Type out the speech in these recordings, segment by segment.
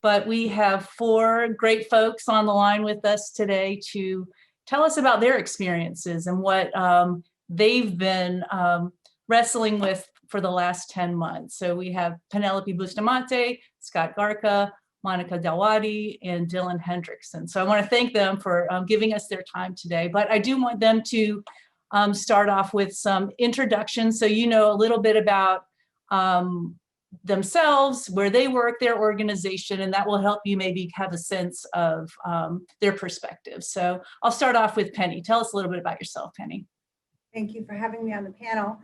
but we have four great folks on the line with us today to tell us about their experiences and what they've been wrestling with for the last 10 months. So we have Penelope Bustamante, Scott Garca, Monica Dawadi, and Dylan Hendrickson. So I want to thank them for giving us their time today, but I do want them to start off with some introductions so you know a little bit about themselves, where they work, their organization, and that will help you maybe have a sense of their perspective. So I'll start off with Penny. Tell us a little bit about yourself, Penny. Thank you for having me on the panel.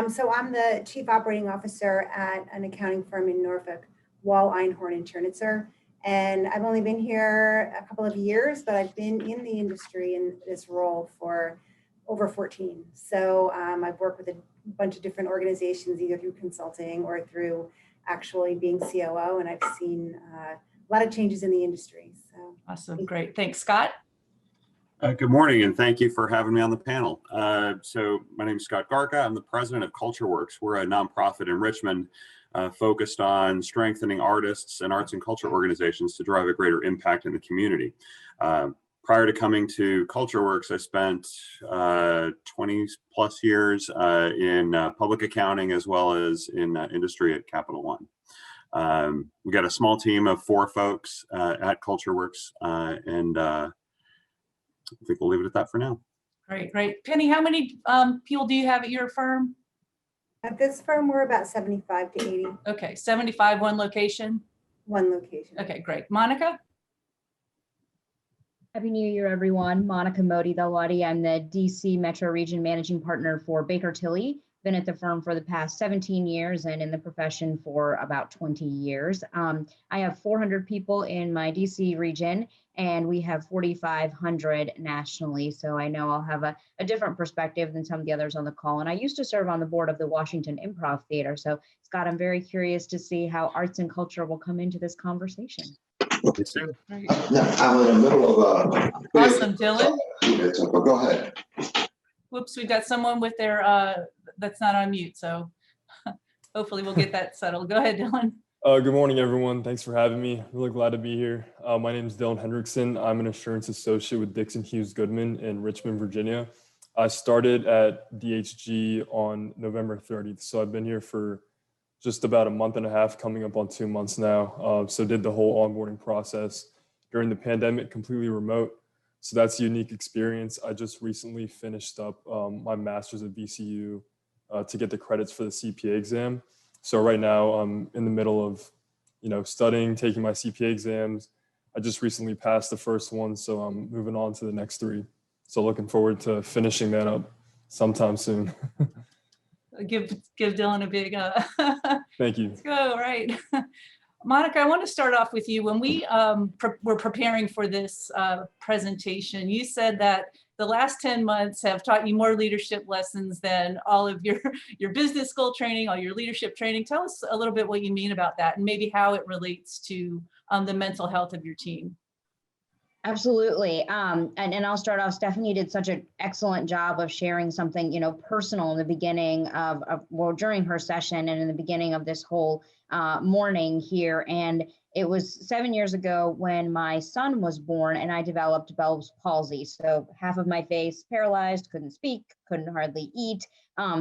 So I'm the Chief Operating Officer at an accounting firm in Norfolk, Wall, Einhorn, and Chernitzer. And I've only been here a couple of years, but I've been in the industry in this role for over 14. So I've worked with a bunch of different organizations, either through consulting or through actually being COO, and I've seen a lot of changes in the industry. So awesome, great. Thanks, Scott. Good morning, and thank you for having me on the panel. So my name is Scott Garca. I'm the president of CultureWorks. We're a nonprofit in Richmond focused on strengthening artists and arts and culture organizations to drive a greater impact in the community. Prior to coming to CultureWorks, I spent 20 plus years in public accounting as well as in industry at Capital One. We got a small team of 4 folks at CultureWorks, and I think we'll leave it at that for now. Great, great. Penny, how many people do you have at your firm? At this firm, we're about 75 to 80. Okay, 75, one location? One location. Okay, great. Monica? Happy New Year, everyone. Monica Modi Dalwadi. I'm the DC Metro Region Managing Partner for Baker Tilly. Been at the firm for the past 17 years and in the profession for about 20 years. I have 400 people in my DC region, and we have 4,500 nationally. So I know I'll have a different perspective than some of the others on the call. And I used to serve on the board of the Washington Improv Theater. So Scott, I'm very curious to see how arts and culture will come into this conversation. I'm in the middle of awesome, Dylan. Go ahead. Whoops, we've got someone with their, that's not on mute. So hopefully we'll get that settled. Go ahead, Dylan. Good morning, everyone. Thanks for having me. Really glad to be here. My name is Dylan Hendrickson. I'm an assurance associate with Dixon Hughes Goodman in Richmond, Virginia. I started at DHG on November 30th. So I've been here for just about a month and a half, coming up on 2 months now. So did the whole onboarding process during the pandemic, completely remote. So that's a unique experience. I just recently finished up my master's at VCU to get the credits for the CPA exam. So right now I'm in the middle of, studying, taking my CPA exams. I just recently passed the first one, so I'm moving on to the next 3. So looking forward to finishing that up sometime soon. Give Dylan a big thank you. Let's go, right. Monica, I want to start off with you. When we were preparing for this presentation, you said that the last 10 months have taught you more leadership lessons than all of your business school training, all your leadership training. Tell us a little bit what you mean about that and maybe how it relates to the mental health of your team. Absolutely. And I'll start off. Stephanie did such an excellent job of sharing something, personal in the beginning well, during her session and in the beginning of this whole morning here. And it was 7 years ago when my son was born and I developed Bell's palsy. So half of my face paralyzed, couldn't speak, couldn't hardly eat.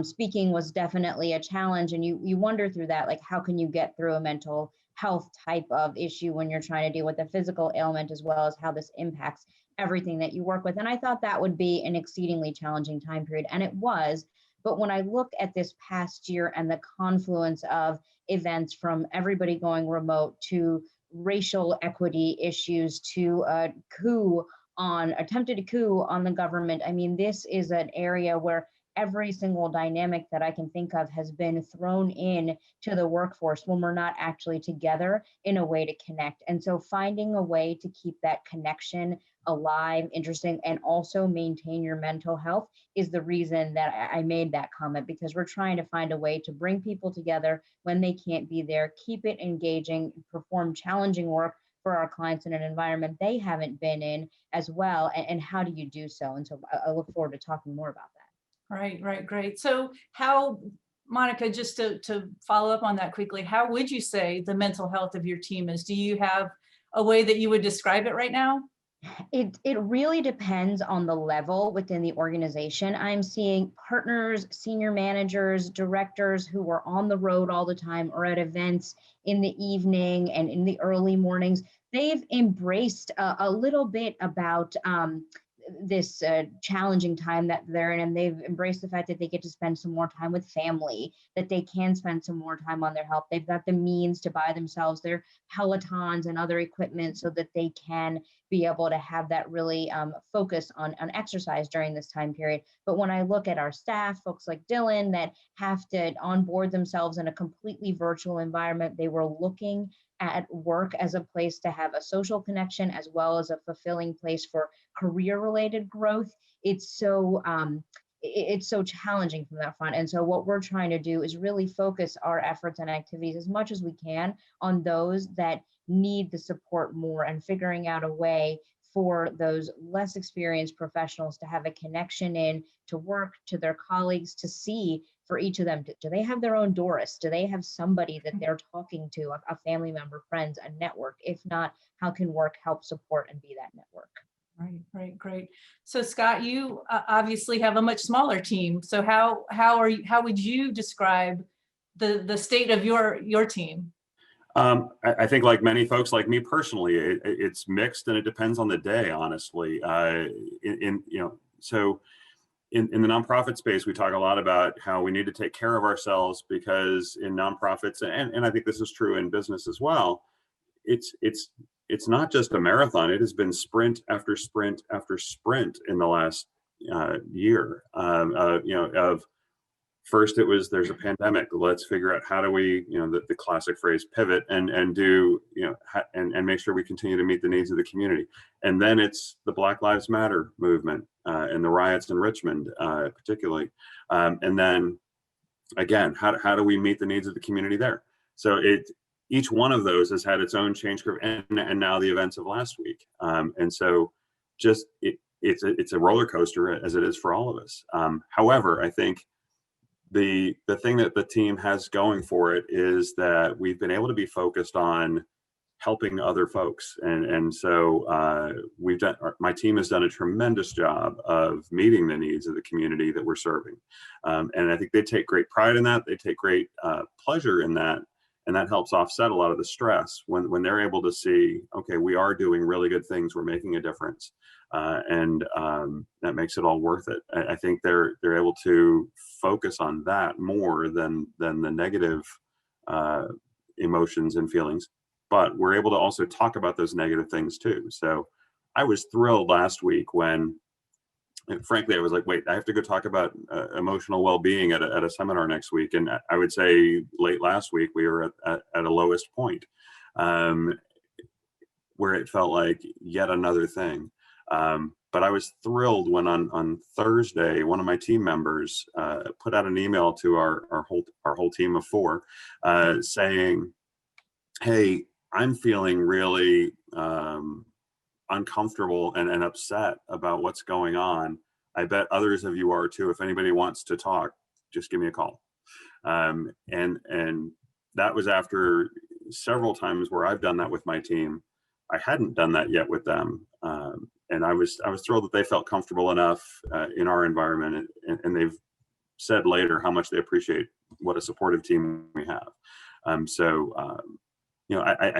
Speaking was definitely a challenge. And you wonder through that, like, how can you get through a mental health type of issue when you're trying to deal with a physical ailment, as well as how this impacts everything that you work with. And I thought that would be an exceedingly challenging time period, and it was. But when I look at this past year and the confluence of events, from everybody going remote to racial equity issues to a attempted coup on the government, I mean, this is an area where every single dynamic that I can think of has been thrown in to the workforce when we're not actually together in a way to connect. And so finding a way to keep that connection alive, interesting, and also maintain your mental health is the reason that I made that comment, because we're trying to find a way to bring people together when they can't be there, keep it engaging, perform challenging work for our clients in an environment they haven't been in as well. And how do you do so? And so I look forward to talking more about that. Right, great. So how, Monica, just to follow up on that quickly, how would you say the mental health of your team is? Do you have a way that you would describe it right now? It really depends on the level within the organization. I'm seeing partners, senior managers, directors who are on the road all the time or at events in the evening and in the early mornings. They've embraced a little bit about this challenging time that they're in, and they've embraced the fact that they get to spend some more time with family, that they can spend some more time on their health. They've got the means to buy themselves their Pelotons and other equipment so that they can be able to have that really focus on exercise during this time period. But when I look at our staff, folks like Dylan that have to onboard themselves in a completely virtual environment, they were looking at work as a place to have a social connection as well as a fulfilling place for career-related growth. It's so challenging from that front. And so what we're trying to do is really focus our efforts and activities as much as we can on those that need the support more, and figuring out a way for those less experienced professionals to have a connection in to work, to their colleagues, to see for each of them, do they have their own Doris? Do they have somebody that they're talking to, a family member, friends, a network? If not, how can work help support and be that network? Right, great. So Scott, you obviously have a much smaller team. So how would you describe the state of your team? I think like many folks, like me personally, it's mixed and it depends on the day, honestly. So in the nonprofit space, we talk a lot about how we need to take care of ourselves, because in nonprofits, and I think this is true in business as well, it's not just a marathon. It has been sprint after sprint after sprint in the last year. Of first it was, there's a pandemic, let's figure out how do we, the classic phrase, pivot and do, and make sure we continue to meet the needs of the community. And then it's the Black Lives Matter movement and the riots in Richmond, particularly. And then again, how do we meet the needs of the community there? So each one of those has had its own change curve, and now the events of last week. And so just it's a roller coaster, as it is for all of us. However, I think the thing that the team has going for it is that we've been able to be focused on helping other folks. And so my team has done a tremendous job of meeting the needs of the community that we're serving. And I think they take great pride in that. They take great pleasure in that. And that helps offset a lot of the stress when they're able to see, okay, we are doing really good things, we're making a difference. And that makes it all worth it. I think they're able to focus on that more than the negative emotions and feelings. But we're able to also talk about those negative things too. So I was thrilled last week when, frankly, I was like, wait, I have to go talk about emotional well-being at a seminar next week. And I would say late last week, we were at a lowest point where it felt like yet another thing. But I was thrilled when on Thursday, one of my team members put out an email to our whole team of 4 saying, hey, I'm feeling really uncomfortable and upset about what's going on. I bet others of you are too. If anybody wants to talk, just give me a call. And that was after several times where I've done that with my team. I hadn't done that yet with them. And I was thrilled that they felt comfortable enough in our environment, and they've said later how much they appreciate what a supportive team we have. I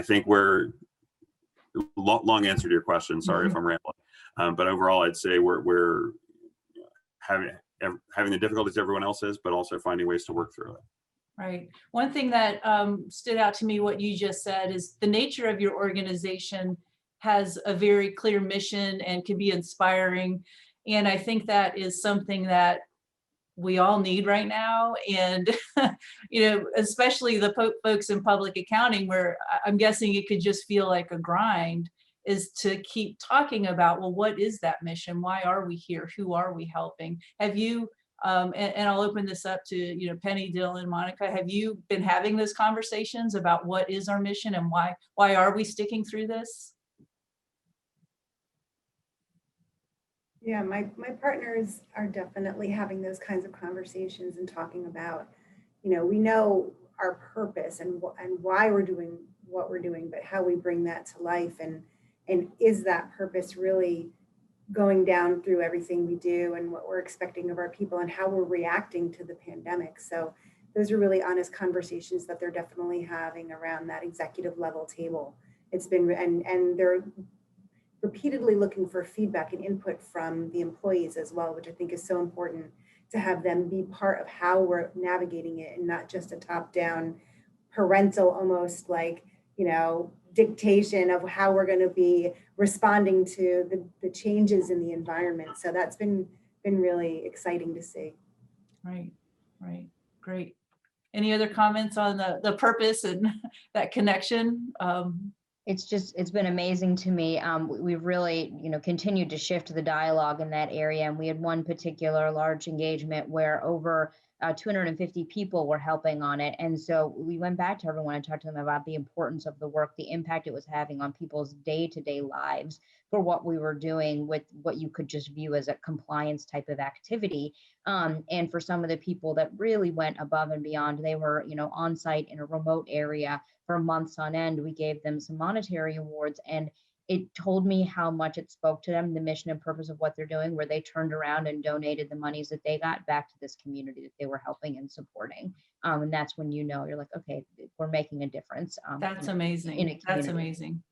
think we're long answer to your question. Sorry if I'm rambling, but overall, I'd say we're having the difficulties everyone else is, but also finding ways to work through it. Right. One thing that stood out to me, what you just said, is the nature of your organization has a very clear mission and can be inspiring. And I think that is something that we all need right now. And, especially the folks in public accounting, where I'm guessing it could just feel like a grind, is to keep talking about, well, what is that mission? Why are we here? Who are we helping? Have you, and I'll open this up to, Penny, Dylan, Monica, have you been having those conversations about what is our mission and why are we sticking through this? Yeah, my partners are definitely having those kinds of conversations and talking about, we know our purpose and why we're doing what we're doing, but how we bring that to life, and is that purpose really going down through everything we do, and what we're expecting of our people, and how we're reacting to the pandemic. So those are really honest conversations that they're definitely having around that executive level table. It's been, and they're repeatedly looking for feedback and input from the employees as well, which I think is so important, to have them be part of how we're navigating it, and not just a top-down parental, almost like, you know, dictation of how we're going to be responding to the changes in the environment. So that's been really exciting to see. Right, right, great. Any other comments on the purpose and that connection? It's been amazing to me. We've really, continued to shift the dialogue in that area. And we had one particular large engagement where over 250 people were helping on it. And so we went back to everyone and talked to them about the importance of the work, the impact it was having on people's day-to-day lives for what we were doing with what you could just view as a compliance type of activity. And for some of the people that really went above and beyond, they were, on site in a remote area for months on end. We gave them some monetary awards, and it told me how much it spoke to them, the mission and purpose of what they're doing, where they turned around and donated the monies that they got back to this community that they were helping and supporting. And that's when you're like, okay, we're making a difference. That's in amazing. a That's community. amazing.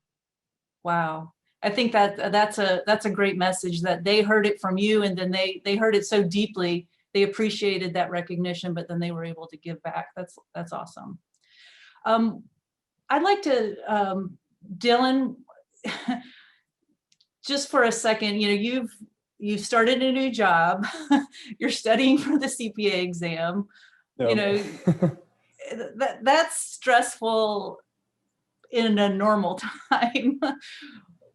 Wow. I think that's a great message, that they heard it from you, and then they heard it so deeply. They appreciated that recognition, but then they were able to give back. That's awesome. I'd like to, Dylan, just for a second, you've started a new job. You're studying for the CPA exam. Yeah. That's stressful in a normal time.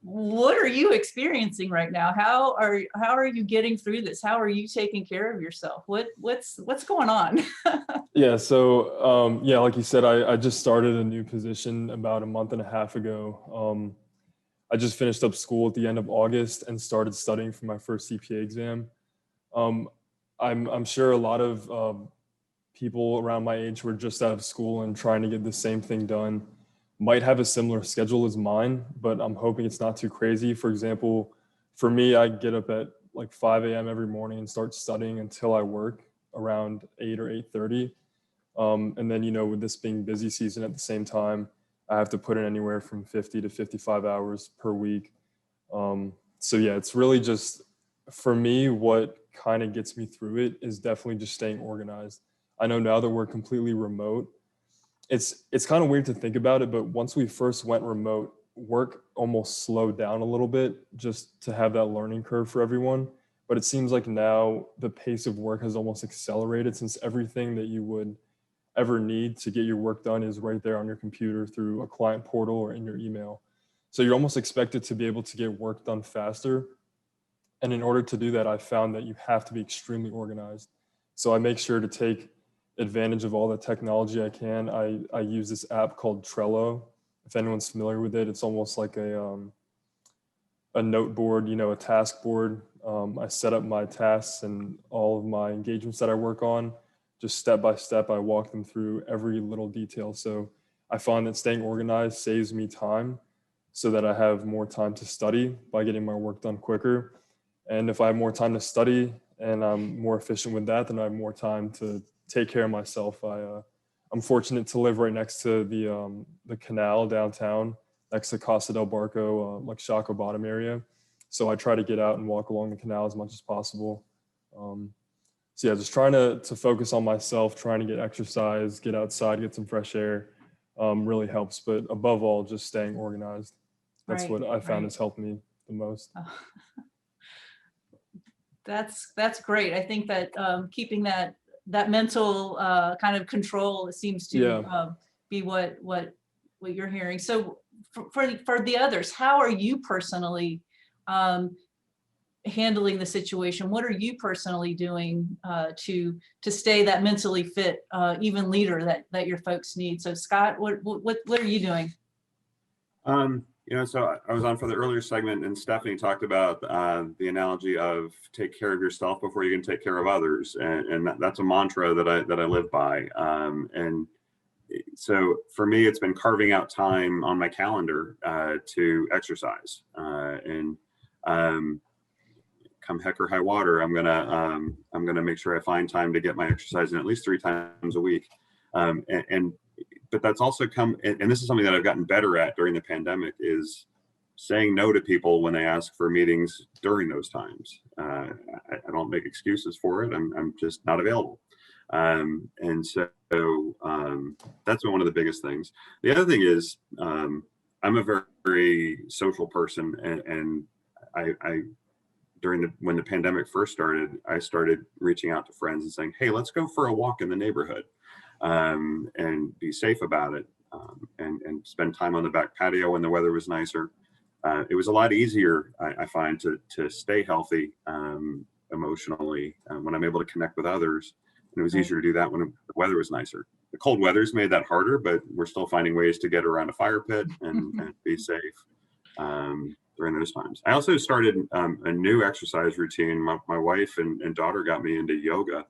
What are you experiencing right now? How are you getting through this? How are you taking care of yourself? What's going on? Yeah. So, like you said, I just started a new position about a month and a half ago. I just finished up school at the end of August and started studying for my first CPA exam. I'm sure a lot of people around my age who are just out of school and trying to get the same thing done might have a similar schedule as mine, but I'm hoping it's not too crazy. For example, for me, I get up at like 5 a.m. every morning and start studying until I work around 8 or 8:30. And then, with this being busy season at the same time, I have to put in anywhere from 50 to 55 hours per week. So yeah, it's really just, for me, what kind of gets me through it is definitely just staying organized. I know now that we're completely remote, it's kind of weird to think about it, but once we first went remote, work almost slowed down a little bit just to have that learning curve for everyone. But it seems like now the pace of work has almost accelerated, since everything that you would ever need to get your work done is right there on your computer through a client portal or in your email. So you're almost expected to be able to get work done faster. And in order to do that, I found that you have to be extremely organized. So I make sure to take advantage of all the technology I can. I use this app called Trello. If anyone's familiar with it, it's almost like a note board, a task board. I set up my tasks and all of my engagements that I work on. Just step by step, I walk them through every little detail. So I find that staying organized saves me time, so that I have more time to study by getting my work done quicker. And if I have more time to study and I'm more efficient with that, then I have more time to take care of myself. I'm fortunate to live right next to the canal downtown, next to Casa del Barco, like Chaco Bottom area. So I try to get out and walk along the canal as much as possible. So yeah, just trying to focus on myself, trying to get exercise, get outside, get some fresh air, really helps. But above all, just staying organized. That's what I found has helped me the most. That's great. I think that keeping that mental kind of control seems to be what you're hearing. So for the others, how are you personally handling the situation? What are you personally doing to stay that mentally fit, even leader that your folks need? So Scott, what are you doing? So I was on for the earlier segment, and Stephanie talked about the analogy of take care of yourself before you can take care of others, and that's a mantra that I live by. And so for me, it's been carving out time on my calendar to exercise. And come heck or high water, I'm gonna make sure I find time to get my exercise in at least 3 times a week. But that's also and this is something that I've gotten better at during the pandemic, is saying no to people when they ask for meetings during those times. I don't make excuses for it. I'm just not available. And so that's been one of the biggest things. The other thing is I'm a very, very social person, and I when the pandemic first started, I started reaching out to friends and saying, hey, let's go for a walk in the neighborhood, and be safe about it, and spend time on the back patio when the weather was nicer. It was a lot easier, I find, to stay healthy emotionally when I'm able to connect with others. And it was easier to do that when the weather was nicer. The cold weather's made that harder, but we're still finding ways to get around a fire pit and be safe during those times. I also started a new exercise routine. My wife and daughter got me into yoga,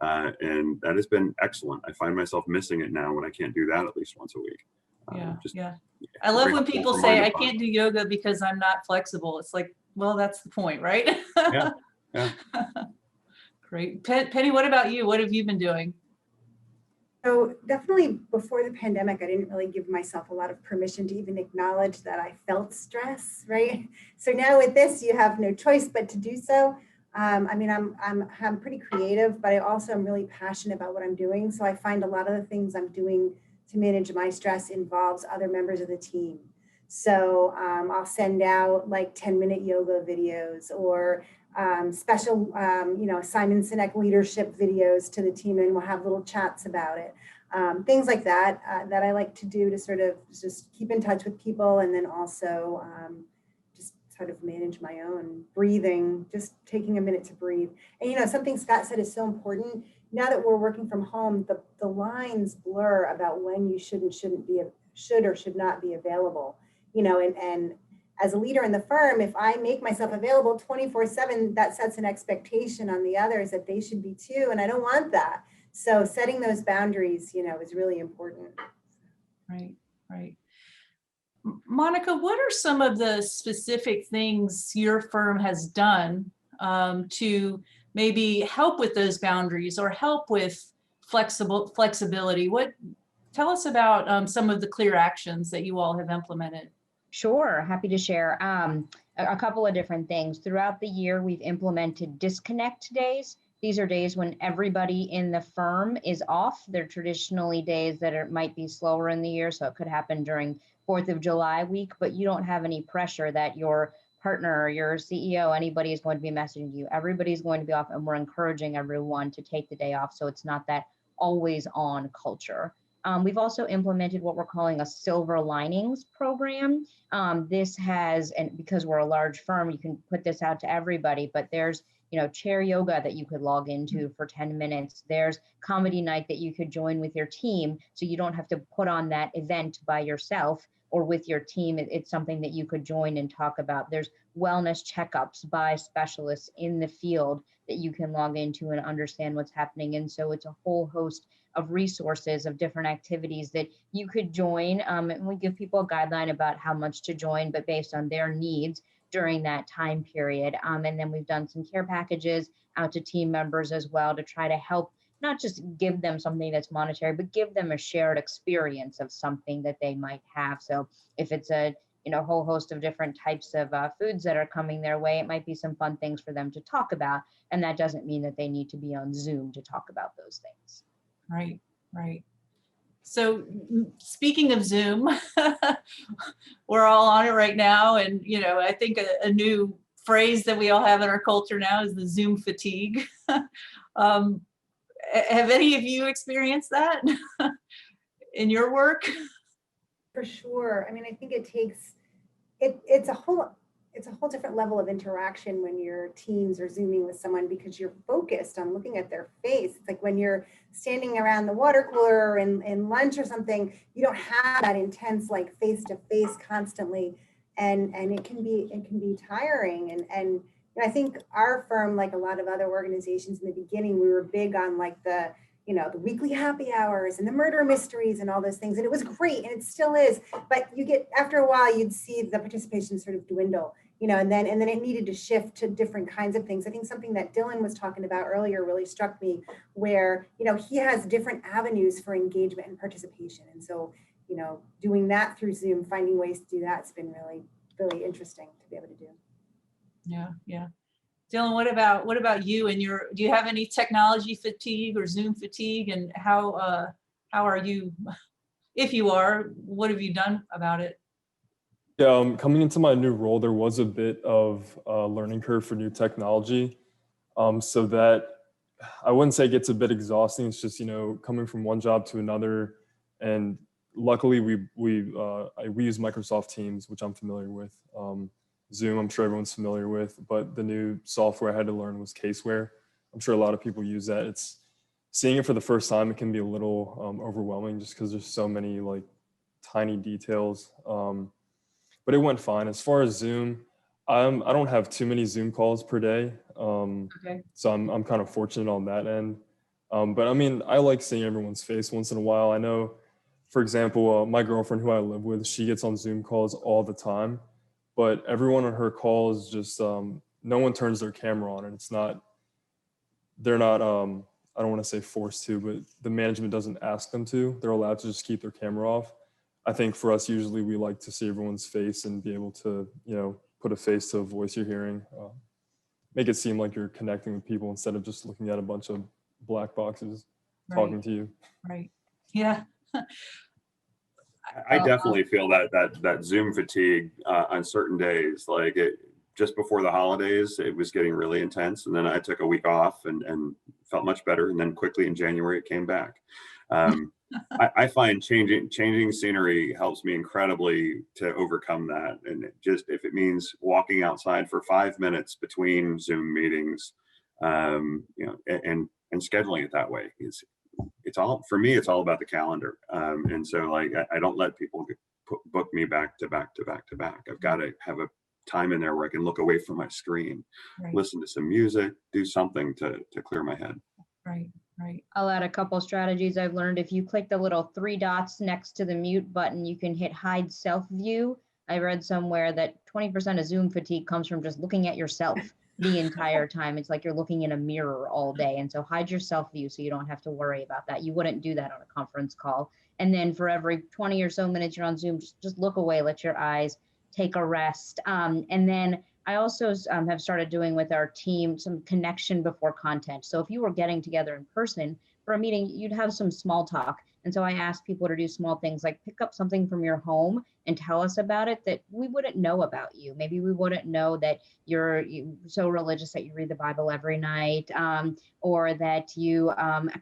and that has been excellent. I find myself missing it now when I can't do that at least once a week. Yeah. I love when people say, I can't do yoga because I'm not flexible. It's like, well, that's the point, right? Yeah. Great. Penny, what about you? What have you been doing? So definitely before the pandemic, I didn't really give myself a lot of permission to even acknowledge that I felt stress, right? So now with this, you have no choice but to do so. I mean, I'm pretty creative, but I also am really passionate about what I'm doing. So I find a lot of the things I'm doing to manage my stress involves other members of the team. So I'll send out like 10-minute yoga videos, or special, Simon Sinek leadership videos to the team, and we'll have little chats about it. Things like that, that I like to do to sort of just keep in touch with people, and then also just sort of manage my own breathing, just taking a minute to breathe. And, something Scott said is so important. Now that we're working from home, the lines blur about when you should or should not be available, and as a leader in the firm, if I make myself available 24/7, that sets an expectation on the others that they should be too. And I don't want that. So setting those boundaries, is really important. Right. Monica, what are some of the specific things your firm has done to maybe help with those boundaries or help with flexibility? Tell us about some of the clear actions that you all have implemented. Sure, happy to share a couple of different things. Throughout the year, we've implemented disconnect days. These are days when everybody in the firm is off. They're traditionally days that might be slower in the year, so it could happen during 4th of July week, but you don't have any pressure that your partner or your CEO, anybody is going to be messaging you. Everybody's going to be off, and we're encouraging everyone to take the day off, so it's not that always on culture. We've also implemented what we're calling a silver linings program. This has, and because we're a large firm, you can put this out to everybody, but there's, chair yoga that you could log into for 10 minutes. There's comedy night that you could join with your team, so you don't have to put on that event by yourself or with your team. It's something that you could join and talk about. There's wellness checkups by specialists in the field that you can log into and understand what's happening. And so it's a whole host of resources of different activities that you could join. And we give people a guideline about how much to join, but based on their needs during that time period. And then we've done some care packages out to team members as well to try to help not just give them something that's monetary, but give them a shared experience of something that they might have. So if it's a whole host of different types of foods that are coming their way, it might be some fun things for them to talk about. And that doesn't mean that they need to be on Zoom to talk about those things. Right. So speaking of Zoom, we're all on it right now. And, I think a new phrase that we all have in our culture now is the Zoom fatigue. Have any of you experienced that in your work? For sure. I mean, I think it takes, it's a whole different level of interaction when your teams are Zooming with someone, because you're focused on looking at their face. It's like when you're standing around the water cooler or in lunch or something, you don't have that intense like face to face constantly. And it can be tiring. And I think our firm, like a lot of other organizations in the beginning, we were big on like the, the weekly happy hours and the murder mysteries and all those things. And it was great, and it still is. But after a while, you'd see the participation sort of dwindle, and then it needed to shift to different kinds of things. I think something that Dylan was talking about earlier really struck me, where, he has different avenues for engagement and participation. And so, doing that through Zoom, finding ways to do that's been really, really interesting to be able to do. Yeah, yeah. Dylan, what about you and do you have any technology fatigue or Zoom fatigue, and how are you, if you are, what have you done about it? Yeah, coming into my new role, there was a bit of a learning curve for new technology. So that I wouldn't say it gets a bit exhausting. It's just, coming from one job to another. And luckily we use Microsoft Teams, which I'm familiar with. Zoom, I'm sure everyone's familiar with, but the new software I had to learn was Caseware. I'm sure a lot of people use that. It's seeing it for the first time, it can be a little overwhelming just because there's so many like tiny details. But it went fine. As far as Zoom, I don't have too many Zoom calls per day. Okay. So I'm kind of fortunate on that end. But I mean, I like seeing everyone's face once in a while. I know, for example, my girlfriend who I live with, she gets on Zoom calls all the time, but everyone on her calls just, no one turns their camera on, and they're not, I don't want to say forced to, but the management doesn't ask them to. They're allowed to just keep their camera off. I think for us, usually we like to see everyone's face and be able to, put a face to a voice you're hearing, make it seem like you're connecting with people instead of just looking at a bunch of black boxes talking to you. Right. Yeah. I definitely feel that Zoom fatigue on certain days. Like just before the holidays, it was getting really intense, and then I took a week off and felt much better. And then quickly in January, it came back. I find changing scenery helps me incredibly to overcome that. And just if it means walking outside for 5 minutes between Zoom meetings, and scheduling it that way it's all for me. It's all about the calendar, and so like I don't let people book me back to back to back to back. I've got to have a time in there where I can look away from my screen, Right. listen to some music, do something to clear my head. Right. Right. I'll add a couple strategies I've learned. If you click the little 3 dots next to the mute button, you can hit hide self view. I read somewhere that 20% of Zoom fatigue comes from just looking at yourself the entire time. It's like you're looking in a mirror all day. And so hide your self view so you don't have to worry about that. You wouldn't do that on a conference call. And then for every 20 or so minutes you're on Zoom, just look away, let your eyes take a rest. And then I also have started doing with our team some connection before content. So if you were getting together in person for a meeting, you'd have some small talk. And so I asked people to do small things like pick up something from your home and tell us about it that we wouldn't know about you. Maybe we wouldn't know that you're so religious that you read the Bible every night, or that you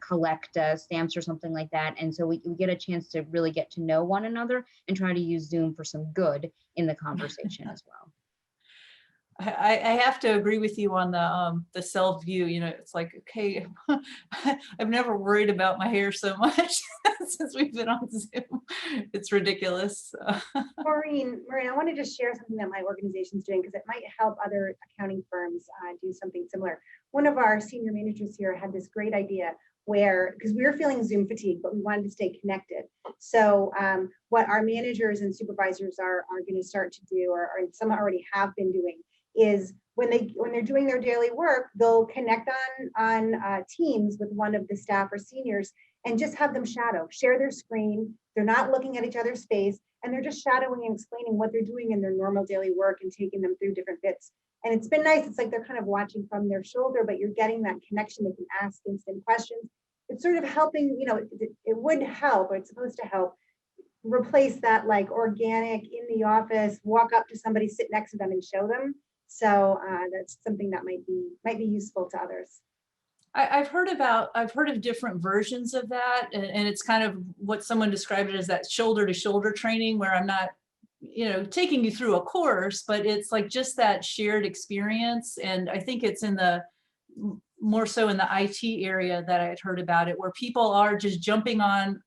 collect stamps or something like that. And so we get a chance to really get to know one another and try to use Zoom for some good in the conversation as well. I have to agree with you on the self view. It's like, okay, I've never worried about my hair so much since we've been on Zoom. It's ridiculous. Maureen, I wanted to share something that my organization's doing because it might help other accounting firms do something similar. One of our senior managers here had this great idea because we were feeling Zoom fatigue, but we wanted to stay connected. So what our managers and supervisors are going to start to do, or some already have been doing, is when they're doing their daily work, they'll connect on Teams with one of the staff or seniors and just have them share their screen. They're not looking at each other's face, and they're just shadowing and explaining what they're doing in their normal daily work and taking them through different bits. And it's been nice. It's like they're kind of watching from their shoulder, but you're getting that connection. They can ask instant questions. It's sort of helping, it would help, or it's supposed to help replace that like organic in the office, walk up to somebody, sit next to them and show them. So that's something that might be useful to others. I've heard of different versions of that, and it's kind of what someone described it as that shoulder to shoulder training, where I'm not, taking you through a course, but it's like just that shared experience. And I think it's more so in the IT area that I had heard about it, where people are just jumping on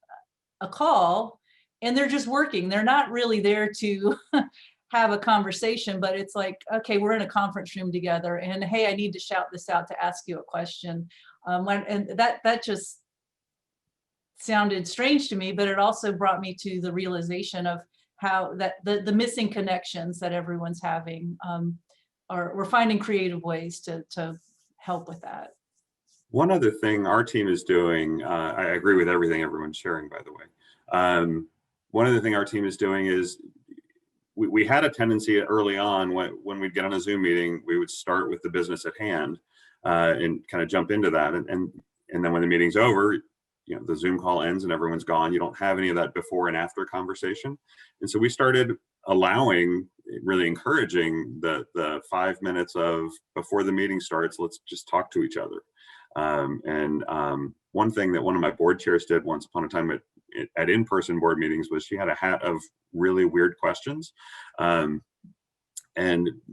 a call and they're just working. They're not really there to have a conversation, but it's like, okay, we're in a conference room together, and hey, I need to shout this out to ask you a question. And that just sounded strange to me, but it also brought me to the realization of how that the missing connections that everyone's having, we're finding creative ways to help with that. One other thing our team is doing, I agree with everything everyone's sharing, by the way. One other thing our team is doing is we had a tendency early on when we'd get on a Zoom meeting, we would start with the business at hand and kind of jump into that. And then when the meeting's over, you know, the Zoom call ends and everyone's gone. You don't have any of that before and after conversation. And so we started allowing, really encouraging the 5 minutes of before the meeting starts, let's just talk to each other. One thing that one of my board chairs did once upon a time at in-person board meetings was she had a hat of really weird questions. And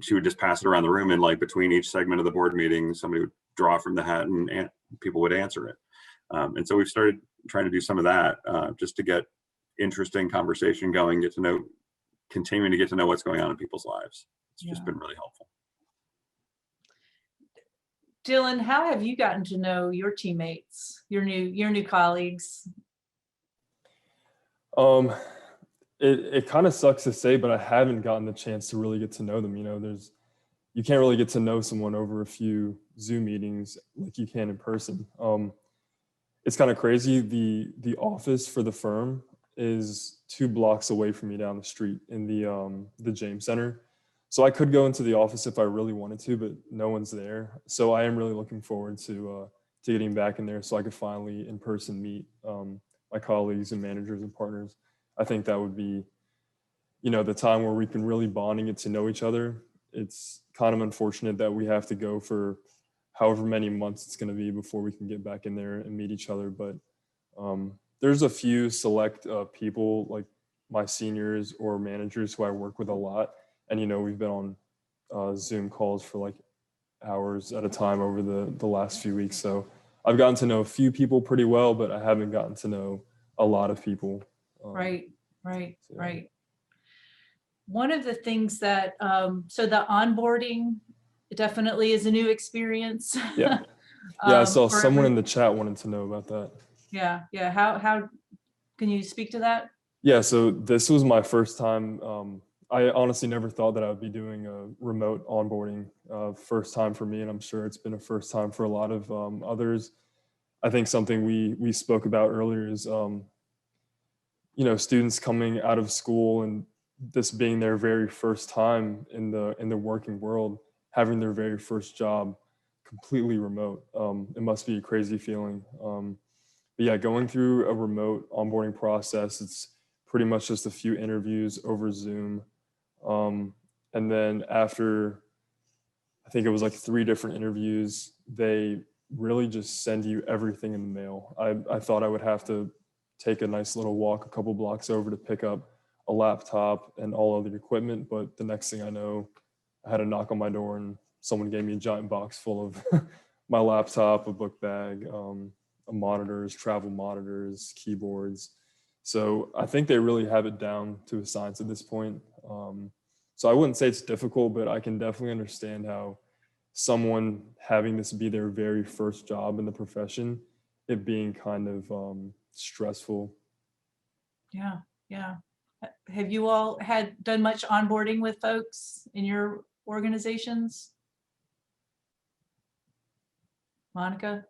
she would just pass it around the room, and like between each segment of the board meeting, somebody would draw from the hat and people would answer it. And so we've started trying to do some of that just to get interesting conversation going, continuing to get to know what's going on in people's lives. It's just been really helpful. Dylan, how have you gotten to know your teammates, your new colleagues? It kind of sucks to say, but I haven't gotten the chance to really get to know them. You know, you can't really get to know someone over a few Zoom meetings like you can in person. It's kind of crazy. The office for the firm is 2 blocks away from me down the street in the James Center. So I could go into the office if I really wanted to, but no one's there. So I am really looking forward to getting back in there so I could finally in person meet my colleagues and managers and partners. I think that would be, you know, the time where we can really bond and get to know each other. It's kind of unfortunate that we have to go for however many months it's going to be before we can get back in there and meet each other. But there's a few select people like my seniors or managers who I work with a lot. And, you know, we've been on Zoom calls for like hours at a time over the last few weeks. So I've gotten to know a few people pretty well, but I haven't gotten to know a lot of people. Right. One of the things that, so the onboarding definitely is a new experience. Yeah. I saw someone in the chat wanted to know about that. Yeah. How can you speak to that? Yeah, so this was my first time. I honestly never thought that I would be doing a remote onboarding, first time for me, and I'm sure it's been a first time for a lot of others. I think something we spoke about earlier is, you know, students coming out of school and this being their very first time in the working world, having their very first job completely remote. It must be a crazy feeling. But yeah, going through a remote onboarding process, it's pretty much just a few interviews over Zoom. And then after, I think it was like 3 different interviews, they really just send you everything in the mail. I thought I would have to take a nice little walk a couple blocks over to pick up a laptop and all other equipment. But the next thing I know, I had a knock on my door and someone gave me a giant box full of my laptop, a book bag, monitors, travel monitors, keyboards. So I think they really have it down to a science at this point. So I wouldn't say it's difficult, but I can definitely understand how someone having this be their very first job in the profession, it being kind of stressful. Yeah. Have you all done much onboarding with folks in your organizations? Monica?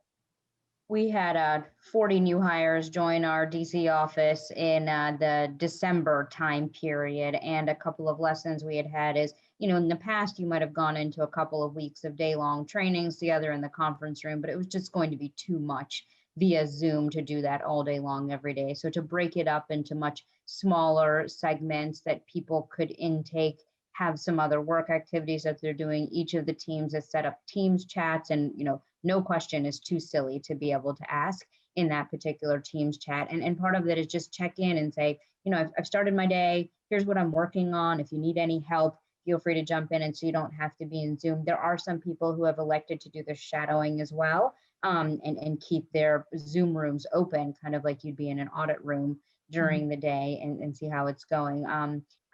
We had 40 new hires join our DC office in the December time period. And a couple of lessons we had is, you know, in the past, you might have gone into a couple of weeks of day-long trainings together in the conference room, but it was just going to be too much via Zoom to do that all day long every day. So to break it up into much smaller segments that people could intake, have some other work activities that they're doing. Each of the teams has set up Teams chats, and, you know, no question is too silly to be able to ask in that particular Teams chat. And part of it is just check in and say, you know, I've started my day. Here's what I'm working on. If you need any help, feel free to jump in. And so you don't have to be in Zoom. There are some people who have elected to do the shadowing as well, and keep their Zoom rooms open, kind of like you'd be in an audit room during the day, and see how it's going.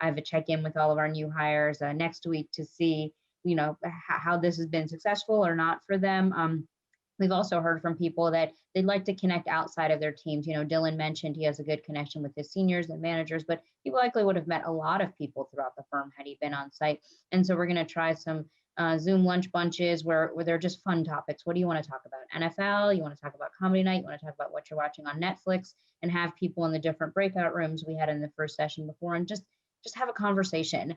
I have a check-in with all of our new hires next week to see, you know, how this has been successful or not for them. We've also heard from people that they'd like to connect outside of their teams. Dylan mentioned he has a good connection with his seniors and managers, but he likely would have met a lot of people throughout the firm had he been on site. And so we're going to try some Zoom lunch bunches where they're just fun topics. What do you want to talk about? NFL? You want to talk about comedy night? You want to talk about what you're watching on Netflix? And have people in the different breakout rooms we had in the first session before, and just have a conversation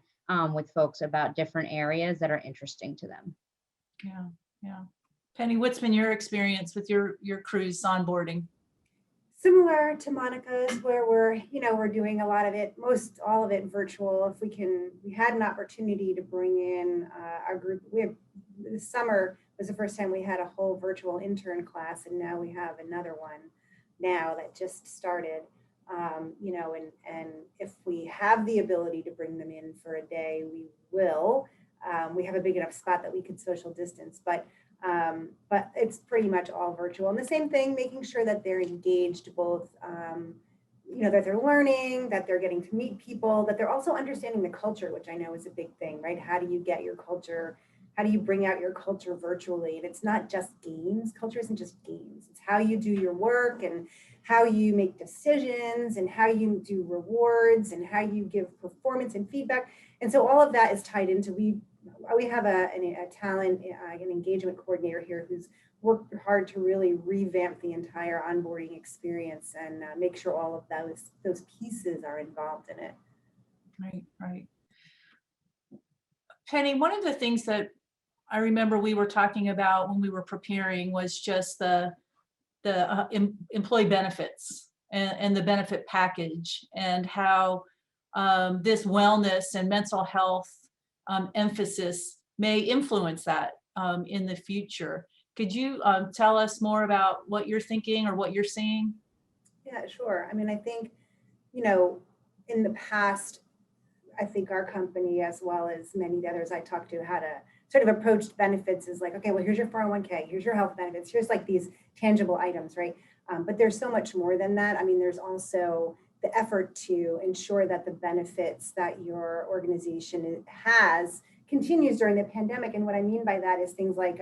with folks about different areas that are interesting to them. Yeah, yeah. Penny, what's been your experience with your cruise onboarding? Similar to Monica's, where we're doing a lot of it, most all of it virtual. If we had an opportunity to bring in our group. This summer was the first time we had a whole virtual intern class, and now we have another one now that just started. And if we have the ability to bring them in for a day, we will. We have a big enough spot that we could social distance, but it's pretty much all virtual. And the same thing, making sure that they're engaged, both, that they're learning, that they're getting to meet people, that they're also understanding the culture, which I know is a big thing, right? How do you get your culture? How do you bring out your culture virtually? And it's not just games. Culture isn't just games. It's how you do your work and how you make decisions and how you do rewards and how you give performance and feedback. And so all of that is tied into, we have a talent, an engagement coordinator here who's worked hard to really revamp the entire onboarding experience and make sure all of those pieces are involved in it. Right. Penny, one of the things that I remember we were talking about when we were preparing was just the employee benefits and the benefit package, and how this wellness and mental health emphasis may influence that in the future. Could you tell us more about what you're thinking or what you're seeing? Yeah, sure. I mean, I think, in the past, I think our company, as well as many others I talked to, had a sort of approached benefits as like, okay, well, here's your 401k, here's your health benefits, here's like these tangible items, right? But there's so much more than that. I mean, there's also the effort to ensure that the benefits that your organization has continues during the pandemic. And what I mean by that is things like,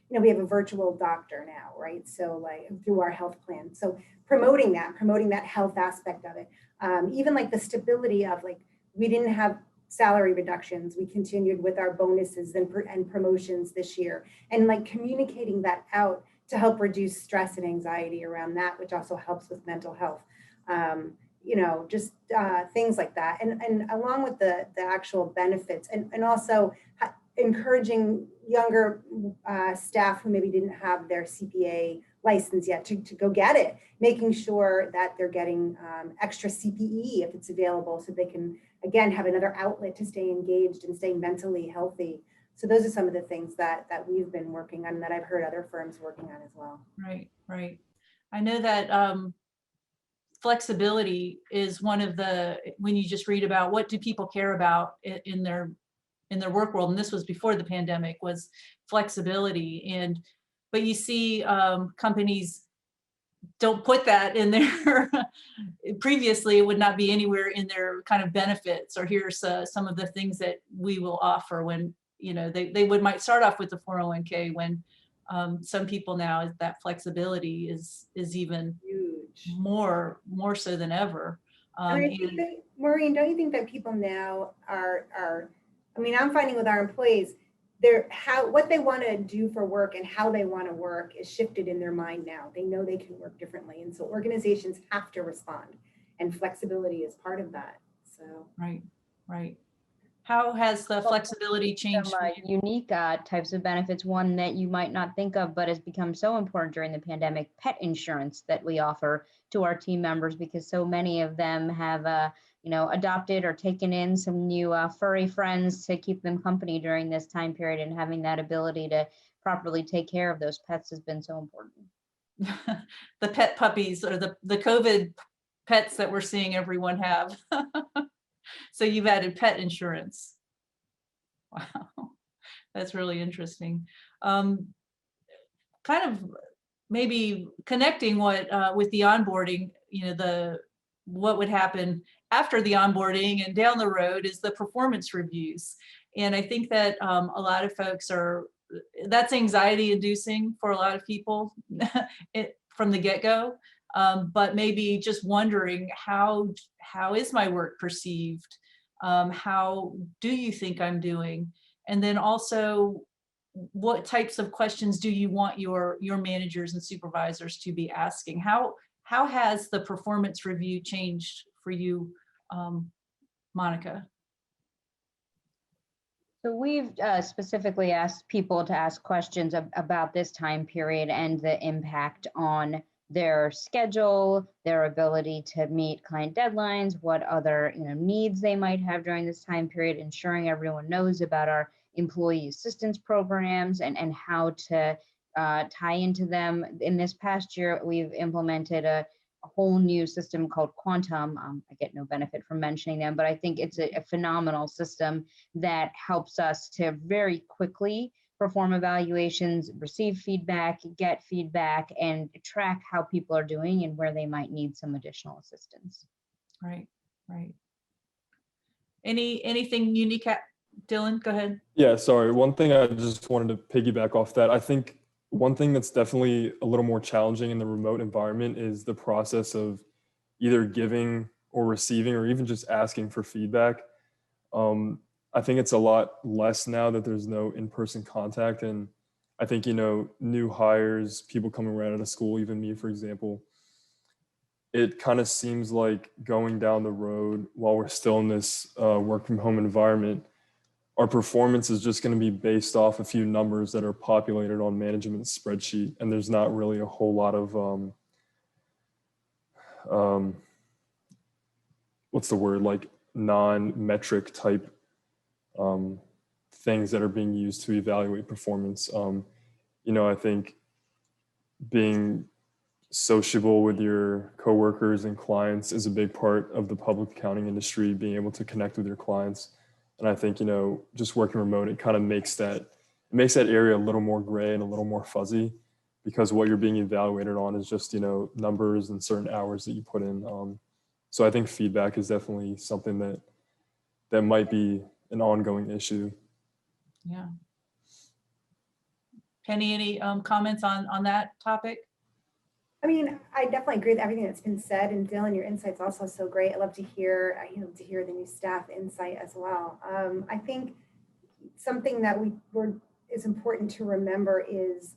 we have a virtual doctor now, right? So like through our health plan. So promoting that health aspect of it. Even like the stability of like, we didn't have salary reductions. We continued with our bonuses and promotions this year, and like communicating that out to help reduce stress and anxiety around that, which also helps with mental health. Things like that. And along with the actual benefits and also encouraging younger staff who maybe didn't have their CPA license yet to go get it, making sure that they're getting extra CPE if it's available, so they can, again, have another outlet to stay engaged and stay mentally healthy. So those are some of the things that we've been working on, that I've heard other firms working on as well. Right. I know that flexibility is one of the, when you just read about what do people care about in their work world, and this was before the pandemic, was flexibility. But you see companies don't put that in there. Previously, it would not be anywhere in their kind of benefits, or here's some of the things that we will offer when, they might start off with the 401k, when some people now, that flexibility is even Huge. more so than ever. I think that, Maureen, don't you think that people now are I mean, I'm finding with our employees, what they want to do for work and how they want to work is shifted in their mind now. They know they can work differently. And so organizations have to respond, and flexibility is part of that. So Right. How has the flexibility changed? Some unique types of benefits, one that you might not think of, but has become so important during the pandemic: pet insurance that we offer to our team members, because so many of them have adopted or taken in some new furry friends to keep them company during this time period, and having that ability to properly take care of those pets has been so important. The pet puppies, or the COVID pets that we're seeing everyone have. So you've added pet insurance. Wow, that's really interesting. Kind of maybe connecting with the onboarding, what would happen after the onboarding and down the road is the performance reviews. And I think that a lot of folks are that's anxiety inducing for a lot of people from the get-go. But maybe just wondering how is my work perceived? How do you think I'm doing? And then also, what types of questions do you want your managers and supervisors to be asking? How has the performance review changed for you, Monica? So we've specifically asked people to ask questions about this time period and the impact on their schedule, their ability to meet client deadlines, what other needs they might have during this time period, ensuring everyone knows about our employee assistance programs and how to tie into them. In this past year, we've implemented a whole new system called Quantum. I get no benefit from mentioning them, but I think it's a phenomenal system that helps us to very quickly perform evaluations, receive feedback, get feedback, and track how people are doing and where they might need some additional assistance. Right. Anything unique? Dylan, go ahead. Yeah, sorry. One thing I just wanted to piggyback off that. I think one thing that's definitely a little more challenging in the remote environment is the process of either giving or receiving or even just asking for feedback. I think it's a lot less now that there's no in-person contact. And I think, new hires, people coming right out of school, even me, for example, it kind of seems like going down the road while we're still in this work from home environment, our performance is just going to be based off a few numbers that are populated on management's spreadsheet. And there's not really a whole lot of, what's the word, like non-metric type things that are being used to evaluate performance. I think being sociable with your coworkers and clients is a big part of the public accounting industry, being able to connect with your clients. And I think, just working remote, it kind of makes that area a little more gray and a little more fuzzy, because what you're being evaluated on is just, numbers and certain hours that you put in. So I think feedback is definitely something that might be an ongoing issue. Yeah. Penny, any comments on that topic? I mean, I definitely agree with everything that's been said, and Dylan, your insight's also so great. I love to hear, the new staff insight as well. I think something that is important to remember is,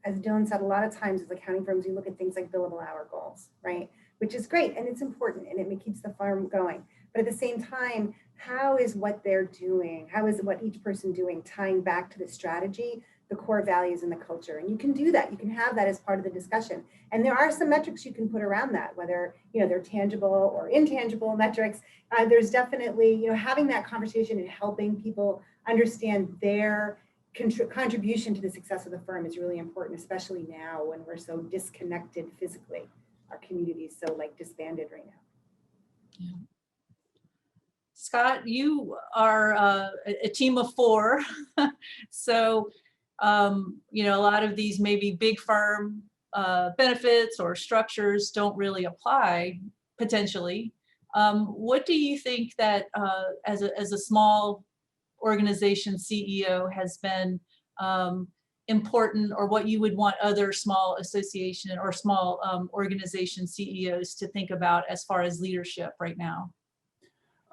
as Dylan said, a lot of times as accounting firms, you look at things like billable hour goals, right? Which is great, and it's important, and it keeps the firm going. But at the same time, how is what they're doing, how is what each person doing tying back to the strategy, the core values and the culture? And you can do that. You can have that as part of the discussion. And there are some metrics you can put around that, whether they're tangible or intangible metrics. There's definitely having that conversation and helping people understand their contribution to the success of the firm is really important, especially now when we're so disconnected physically. Our community is so disbanded right now. Yeah. Scott, you are a team of 4. So, a lot of these maybe big firm benefits or structures don't really apply potentially. What do you think that as a small organization CEO has been important, or what you would want other small association or small organization CEOs to think about as far as leadership right now?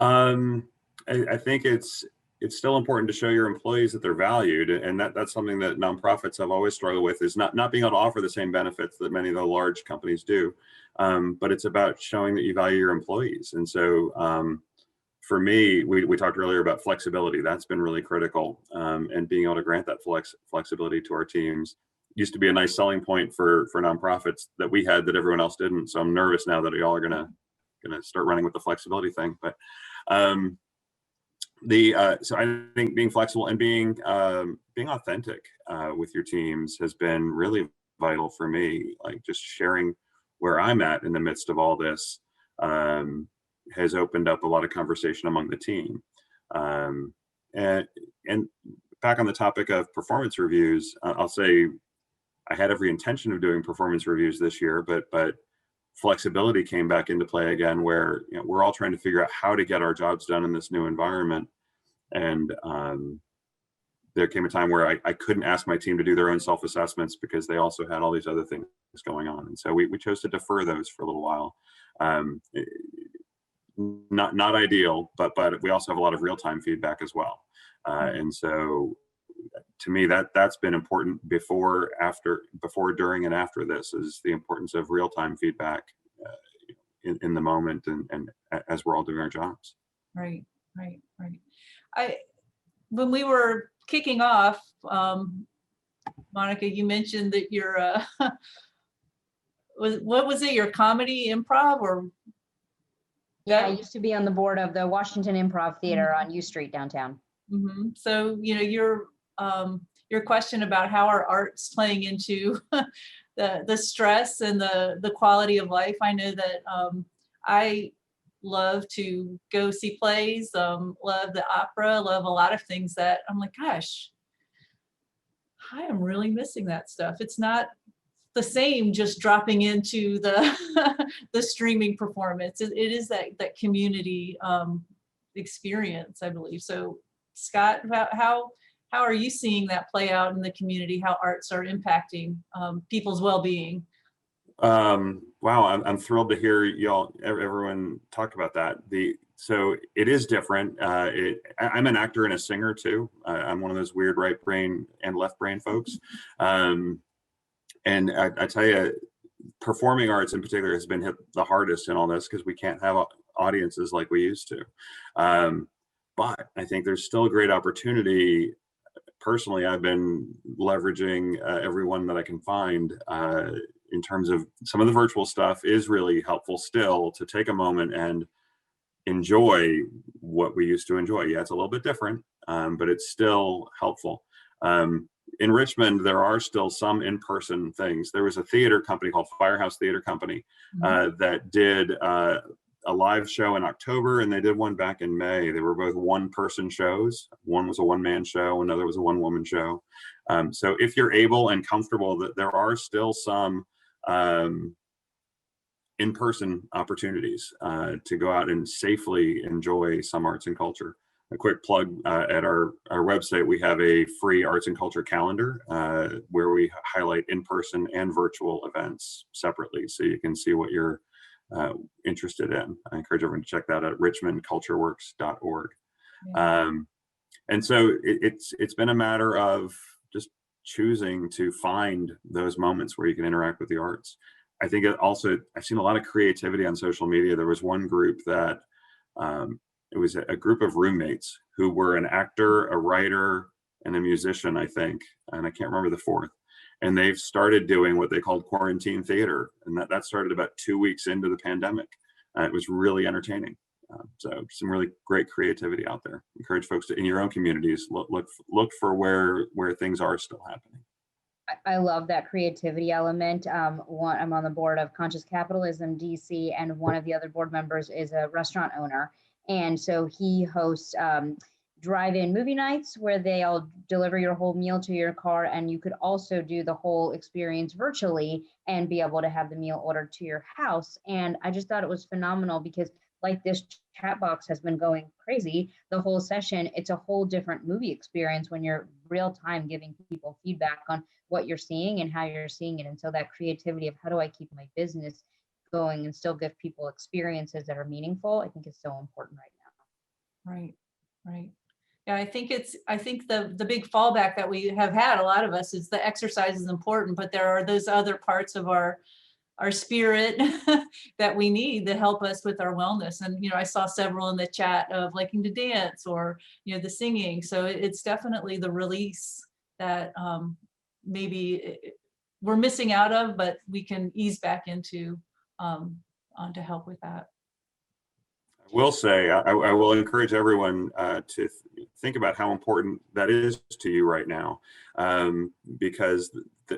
I think it's still important to show your employees that they're valued, and that's something that nonprofits have always struggled with, is not being able to offer the same benefits that many of the large companies do. But it's about showing that you value your employees. And so for me, we talked earlier about flexibility. That's been really critical, and being able to grant that flexibility to our teams used to be a nice selling point for nonprofits that we had that everyone else didn't. So I'm nervous now that y'all are gonna start running with the flexibility thing. But so I think being flexible and being authentic with your teams has been really vital for me. Like just sharing where I'm at in the midst of all this has opened up a lot of conversation among the team. And back on the topic of performance reviews, I'll say I had every intention of doing performance reviews this year, but flexibility came back into play again, where we're all trying to figure out how to get our jobs done in this new environment. And there came a time where I couldn't ask my team to do their own self-assessments because they also had all these other things going on. And so we chose to defer those for a little while. Not ideal, but we also have a lot of real-time feedback as well. And so to me, that's been important before, during, and after this, is the importance of real-time feedback in the moment and as we're all doing our jobs. Right. When we were kicking off, Monica, you mentioned that you're what was it, your comedy improv, or? Yeah, I used to be on the board of the Washington Improv Theater on U Street downtown. Mm-hmm. So, your question about how are arts playing into the stress and the quality of life. I know that I love to go see plays, love the opera, love a lot of things that I'm like, gosh, I am really missing that stuff. It's not the same just dropping into the the streaming performance. It is that community experience, I believe. So Scott, how are you seeing that play out in the community, how arts are impacting people's well-being? Wow, I'm thrilled to hear everyone talk about that. So it is different. I'm an actor and a singer too. I'm one of those weird right brain and left brain folks. And I tell you, performing arts in particular has been hit the hardest in all this because we can't have audiences like we used to. But I think there's still a great opportunity. Personally, I've been leveraging everyone that I can find in terms of some of the virtual stuff is really helpful still to take a moment and enjoy what we used to enjoy. Yeah, it's a little bit different, but it's still helpful. In Richmond, there are still some in-person things. There was a theater company called Firehouse Theater Company that did a live show in October, and they did one back in May. They were both one-person shows. One was a one-man show, another was a one-woman show. So if you're able and comfortable, that there are still some in-person opportunities to go out and safely enjoy some arts and culture. A quick plug, at our website, we have a free arts and culture calendar where we highlight in-person and virtual events separately, so you can see what you're interested in. I encourage everyone to check that out at richmondcultureworks.org. And so it's been a matter of just choosing to find those moments where you can interact with the arts. I think I've seen a lot of creativity on social media. There was one group that it was a group of roommates who were an actor, a writer, and a musician, I think, and I can't remember the fourth. And they've started doing what they called quarantine theater, and that started about 2 weeks into the pandemic. It was really entertaining. So some really great creativity out there. Encourage folks to, in your own communities, look for where things are still happening. I love that creativity element. I'm on the board of Conscious Capitalism DC, and one of the other board members is a restaurant owner. And so he hosts drive-in movie nights where they'll deliver your whole meal to your car, and you could also do the whole experience virtually and be able to have the meal ordered to your house. And I just thought it was phenomenal because, like, this chat box has been going crazy the whole session. It's a whole different movie experience when you're real time giving people feedback on what you're seeing and how you're seeing it. And so that creativity of how do I keep my business going and still give people experiences that are meaningful, I think is so important right now. Right. Yeah, I think the big fallback that we have had, a lot of us, is the exercise is important, but there are those other parts of our spirit that we need that help us with our wellness. And, I saw several in the chat of liking to dance or, the singing. So it's definitely the release that maybe we're missing out of, but we can ease back into on to help with that. I will say, I will encourage everyone to think about how important that is to you right now, because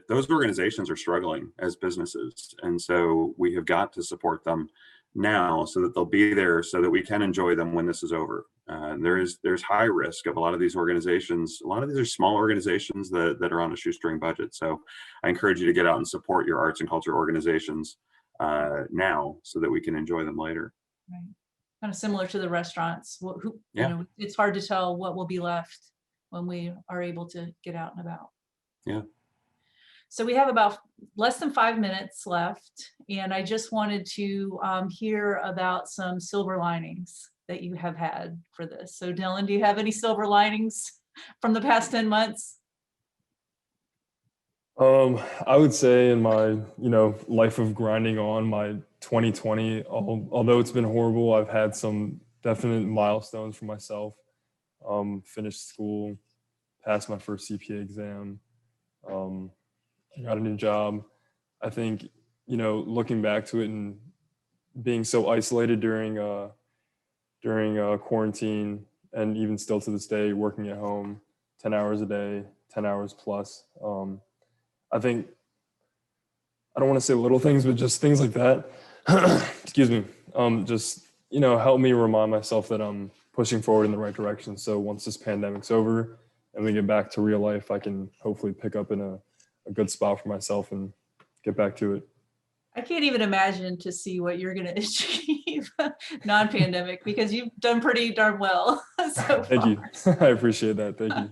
those organizations are struggling as businesses. And so we have got to support them now so that they'll be there so that we can enjoy them when this is over. There's high risk of a lot of these organizations. A lot of these are small organizations that are on a shoestring budget. So I encourage you to get out and support your arts and culture organizations now so that we can enjoy them later. Right. Kind of similar to the restaurants. It's hard to tell what will be left when we are able to get out and about. Yeah. So we have about less than 5 minutes left, and I just wanted to hear about some silver linings that you have had for this. So Dylan, do you have any silver linings from the past 10 months? I would say in my, life of grinding on, my 2020, although it's been horrible, I've had some definite milestones for myself. Finished school, passed my first CPA exam, got a new job. I think, looking back to it and being so isolated during quarantine, and even still to this day, working at home 10 hours a day, 10 hours plus. I think, I don't want to say little things, but just things like that, excuse me, just, help me remind myself that I'm pushing forward in the right direction. So once this pandemic's over and we get back to real life, I can hopefully pick up in a good spot for myself and get back to it. I can't even imagine to see what you're going to achieve non-pandemic, because you've done pretty darn well so Thank you. I appreciate that. Thank you.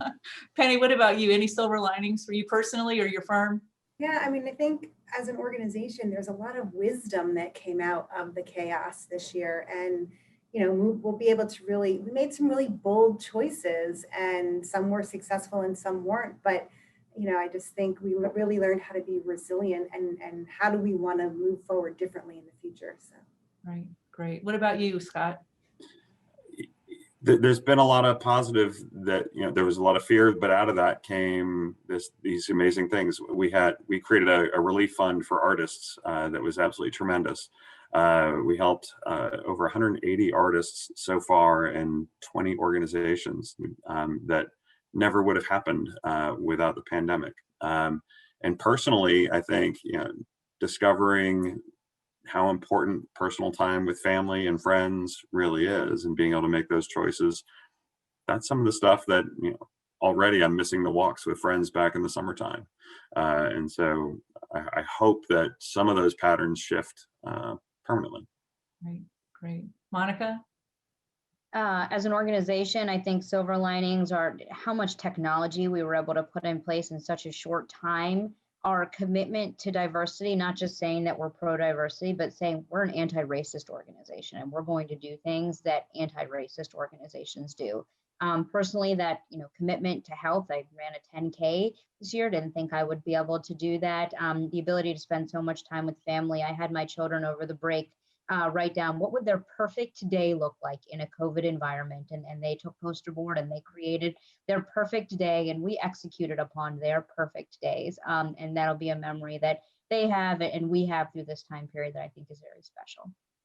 Penny, what about you? Any silver linings for you personally or your firm? Yeah, I mean, I think as an organization, there's a lot of wisdom that came out of the chaos this year. And, we'll be able to we made some really bold choices, and some were successful and some weren't. But, I just think we really learned how to be resilient, and how do we want to move forward differently in the future. So. Right, great. What about you, Scott? There's been a lot of positive that, there was a lot of fear, but out of that came these amazing things. We created a relief fund for artists that was absolutely tremendous. We helped over 180 artists so far in 20 organizations that never would have happened without the pandemic. And personally, I think, discovering how important personal time with family and friends really is, and being able to make those choices. That's some of the stuff that, already I'm missing the walks with friends back in the summertime. And so I hope that some of those patterns shift permanently. Right, great. Monica? As an organization, I think silver linings are how much technology we were able to put in place in such a short time. Our commitment to diversity, not just saying that we're pro-diversity, but saying we're an anti-racist organization and we're going to do things that anti-racist organizations do. Personally, that commitment to health, I ran a 10K this year, didn't think I would be able to do that. The ability to spend so much time with family. I had my children over the break write down what would their perfect day look like in a COVID environment. And they took poster board and they created their perfect day, and we executed upon their perfect days. And that'll be a memory that they have and we have through this time period that I think is very special.